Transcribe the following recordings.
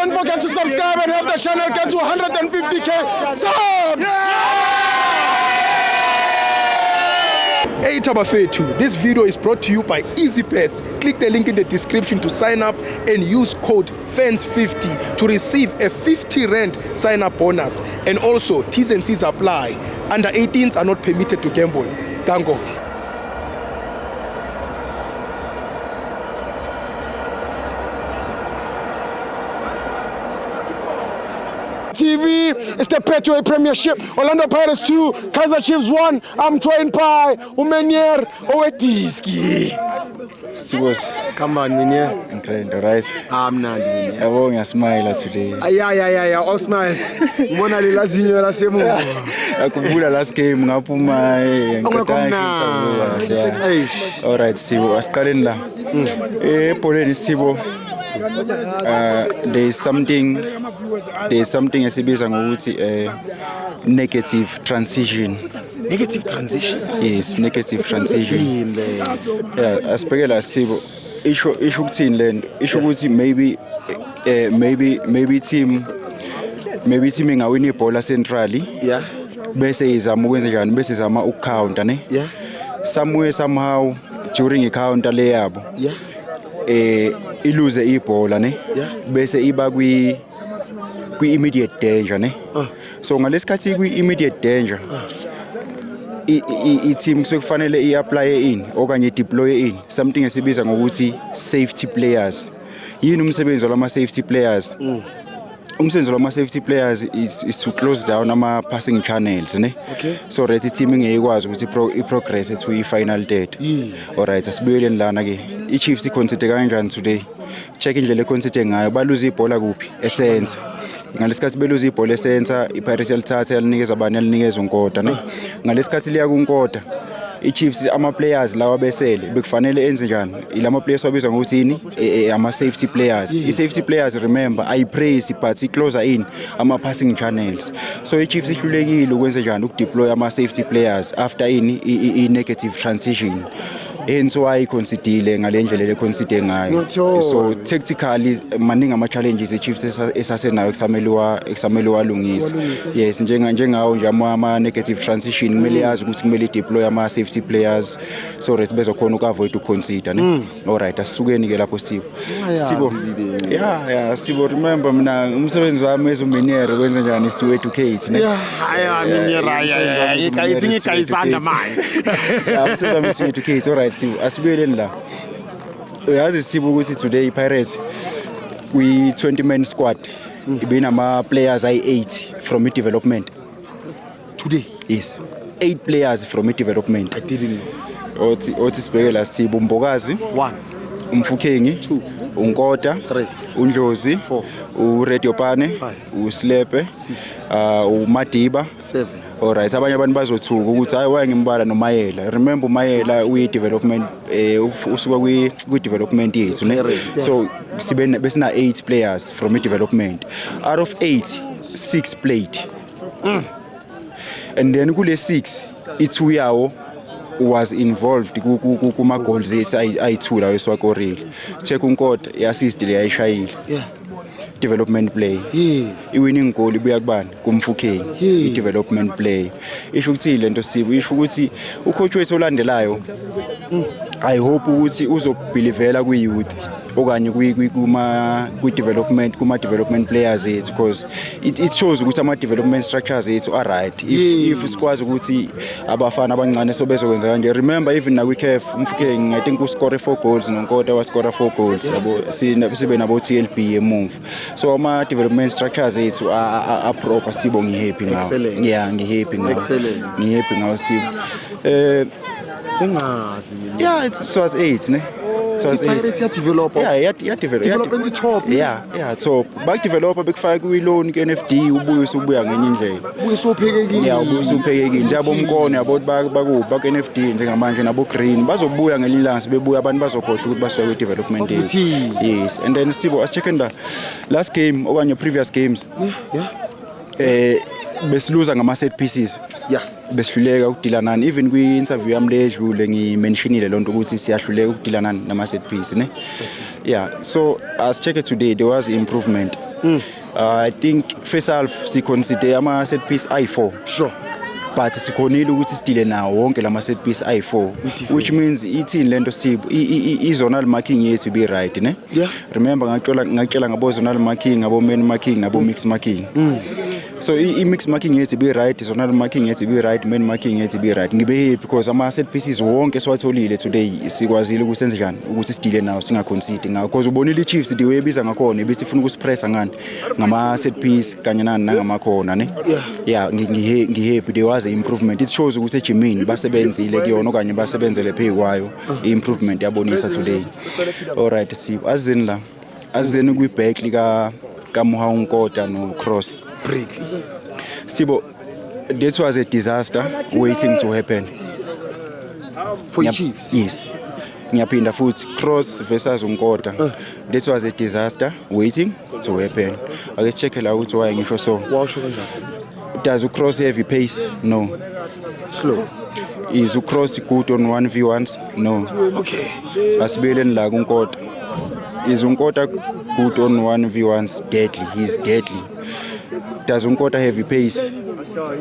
don't forget to subscribe and help the channel get to 150k subs. Hey Tabafetu, this video is brought to you by EasyPets. Click the link in the description to sign up and use code FANS50 to receive a 50 rand sign up bonus. And also, T's and C's apply. Under 18s are not permitted to gamble. Tango. TV, it's the Petway Premiership. Orlando Pirates 2, Kaizer Chiefs 1. I'm Troy Pai, Umenier, Owetiski. Sibos, Come on, Minier. incredible, right? I'm not doing it. I want a smile today. Yeah, all smiles. Mona Lila Zinyo La Semo. I could pull a last game, Napuma, and all right, Sibo, Ascarinda. Polen Sibo. There is something as a negative transition. Negative transition? Yes, negative transition. Yeah, as per last Sibo, issue maybe teaming a winning ball centrally. Yeah. Bese is a moving and base is a count, yeah. Somewhere, somehow, during a counter layup. Yeah. Ilose ibhola ne bese iba kwi immediate danger ne so ngalesikhathi kwi immediate danger I team sekufanele iapply in okanye deploy in something esibiza ngokuthi safety players. Yini umsebenzi wama safety players? Umsebenzi wama safety players is to close down ama passing channels ne. Okay. So that team ngeyikwazi ukuthi progress to I final third. All right, asibuyeleni lana ke. I-Chiefs i-consider kanjani today? Check indlela e-consider ngayo baluza ibhola kuphi esenza. Ngalesikhathi beluza ibhola esenza, iPirates yalithatha yalinikeza abanye yalinikeza uNkota ne. Ngalesikhathi liya kuNkota, i-Chiefs ama players lawa besele bekufanele enze njani? Ilama players wabizwa ngokuthi yini? Ama safety players. I-safety players remember I-praise but i-closer in ama passing channels. So i-Chiefs ihlulekile ukwenza njani ukudeploy ama safety players after i-negative transition. Hence why consider ngalendlela le consider ngayo. So tactically maningi ama challenges e-Chiefs esasenayo eksamele walungisa. Yes, njengawo nje ama negative transition kumele yazi ukuthi kumele deploy ama safety players so that bezokhona ukavoid uconsider ne. All right, asukeni ke lapho Sibo. Yeah, Sibo, remember mina umsebenzi wami ezuminere kwenza njani to educate ne. Minera ikayithinga ikayisanda manje. Yeah, umsebenzi to educate. All right. Asibuyeleni la uyazi Sibo ukuthi today Pirates kwi 20-man squad ibinama players ay8 from development today. Yes, 8 players from development. I didn't know. Othi sibheke la Sibo Mbokazi 1 Umfukhengi 2 uNkota 3 uNdlozi 4 uRediopane 5 uSlepe 6 uMadiba 7. All right, abanye abantu bazothuka ukuthi hayi waye ngimbala noMayela. Remember Mayela uyi development usuka kwi development yethu ne. So besina 8 players from development. Out of 8, 6 played. And then kule 6 i2 yawo was involved kuma goals ethu ay2 lawo esiwakorile. Check uNkota iassist le ayishayile. Yeah. Development play. I-winning goal ibuya kubani? Kumfukhengi. I-development play. Isho ukuthi lento Sibo, isho ukuthi ucoach wethu olandelayo I hope ukuthi uzobelivela kwi-youth okanye kuma development players ethu because it shows ukuthi ama development structures ethu are right. If sikwazi ukuthi abafana abancane so bezokwenza kanje. Remember even na weekend Mfukhengi I think uscore 4 goals noNkota wascore 4 goals yabo sibe nabo TLB emove. So ama development structures ethu are proper. Sibo ngihappy ngawo. Excellent. Yeah, ngihappy ngawo. Excellent. Ngihappy ngawo Sibo. Engazi mina. Yeah, it was 8 ne. It was 8. Pirates ya develop. Yeah, Development top. Yeah, top. Back developer bekufaka kwi-loan ku-NFD ubuya ngenye indlela. Ubusuphekekile. Yeah, ubusuphekekile. Njalo Mkono yabo baku-NFD njengamanje nabo Green bazobuya ngelilanga bebuya abantu bazokhohle ukuthi basuka kwi-development yethu. Yes, and then Sibo as-check the last game okanye previous games. Yeah. Besiluza ngama set pieces. Yeah. Besihluleka ukudila nani even kwi-interview yami ledlule ngimentionile lonto ukuthi siyahluleka ukudila nani nama set piece ne. Yeah, so as check it today there was improvement I think first half si consider ama set piece i4 Sure. but sikhonile ukuthi sidile nawo wonke lama set piece i4 which means ithini lento Sibo izonal marking yethu be right ne. Yeah. Remember ngakutshela ngabo zonal marking ngabo main marking nabo mix marking. So i-mix marking yethu be right, zonal marking yethu be right, main marking yethu be right. Ngibe happy because ama set pieces wonke siwatholile today sikwazile ukusenza njani ukuthi sidile nawo singaconcede ngakho because ubonile iChiefs the way biza ngakhona ibithi ifuna ukuspressa ngani ngama set piece kanye nani nangamakhona ne. Yeah, ngihappy there was an improvement. It shows ukuthi ejimini basebenzile kuyona okanye basebenzele phe kwayo improvement yabonisa today. All right Sibo azini kwi back lika Moha Nkota no Cross. Sibo, this was a disaster waiting to happen. For Chiefs? Yes. Ngiyaphinda futhi Cross versus Nkota. This was a disaster waiting to happen. Ake check la ukuthi why ngisho so. Washo kanjani? Does Cross heavy pace? No. Slow. Is Cross good on 1v1s? No. Okay. Asibeleni la kuNkota. Is Nkota good on 1v1s? Deadly. He's deadly. Does Nkota have a pace?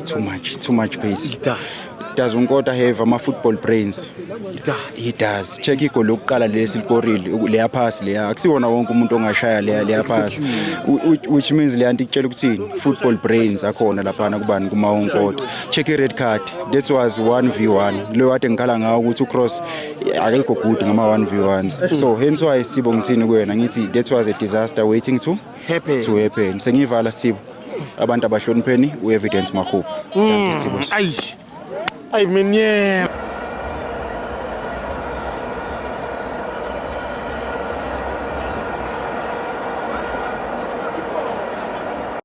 Too much pace. He does. Does Nkota have ama football brains? He does. He does. Check igoli lokuqala lesilikorile leya pass leya akusiwona wonke umuntu ongashaya leya pass which means le anti kutshela ukuthini football brains akhona lapha kubani kuma Nkota. Check i red card that was 1v1 lo kade ngikhala ngawo ukuthi uCross akekho good ngama 1v1s so hence why Sibo ngithini kuwena ngithi that was a disaster waiting to happen sengivala Sibo abantu abashonipheni u evidence makhupha. Ai mean yeah.